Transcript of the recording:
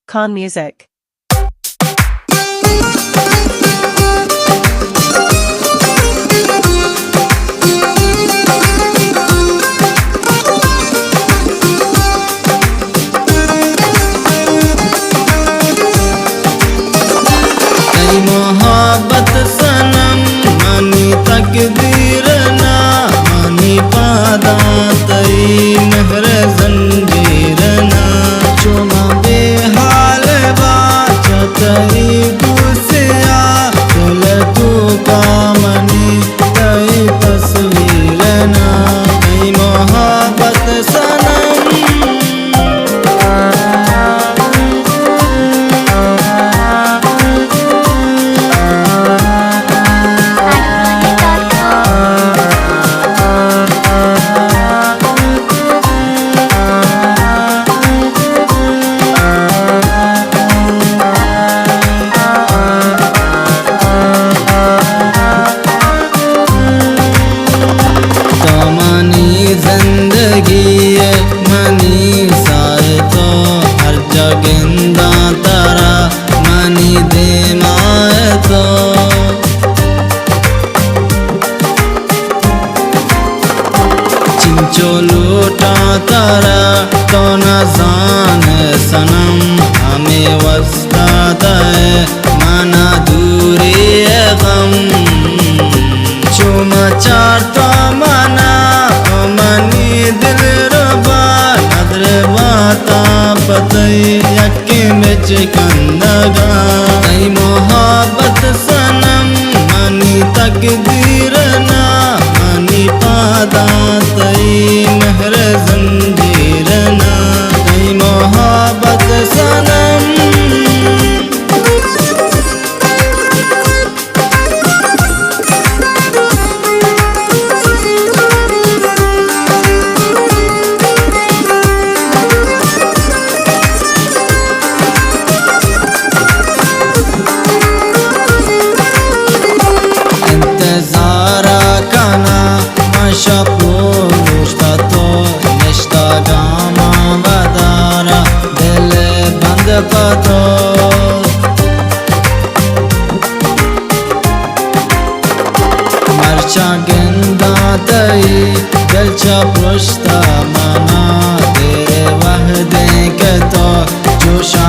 Khan Music. मोहब्बत सनम मानी तकदीर ना मानी पादा तई महर जंजीर ना चुमा बेहाल बात तई गुस्सा चल तू का मनी तई तस्वीर ना तई मोहब्बत सनम मनी साए तो हर जगिंदा तारा मनी दे माए तो चिंचो लूटा तारा तो न जाने सनम हमें वस्ता दे माना दूरी गम चुमा चार तो माना मनी दिल पतई यके बिच कंदगा तई मोहब्बत सनम मानी तकदीर ना मानी पादा तई महर जंजीर ना तई मोहब्बत सनम पतो मरचा गेंदा तई गलचा पुष्टा मना तेरे वहदे के तो जोशा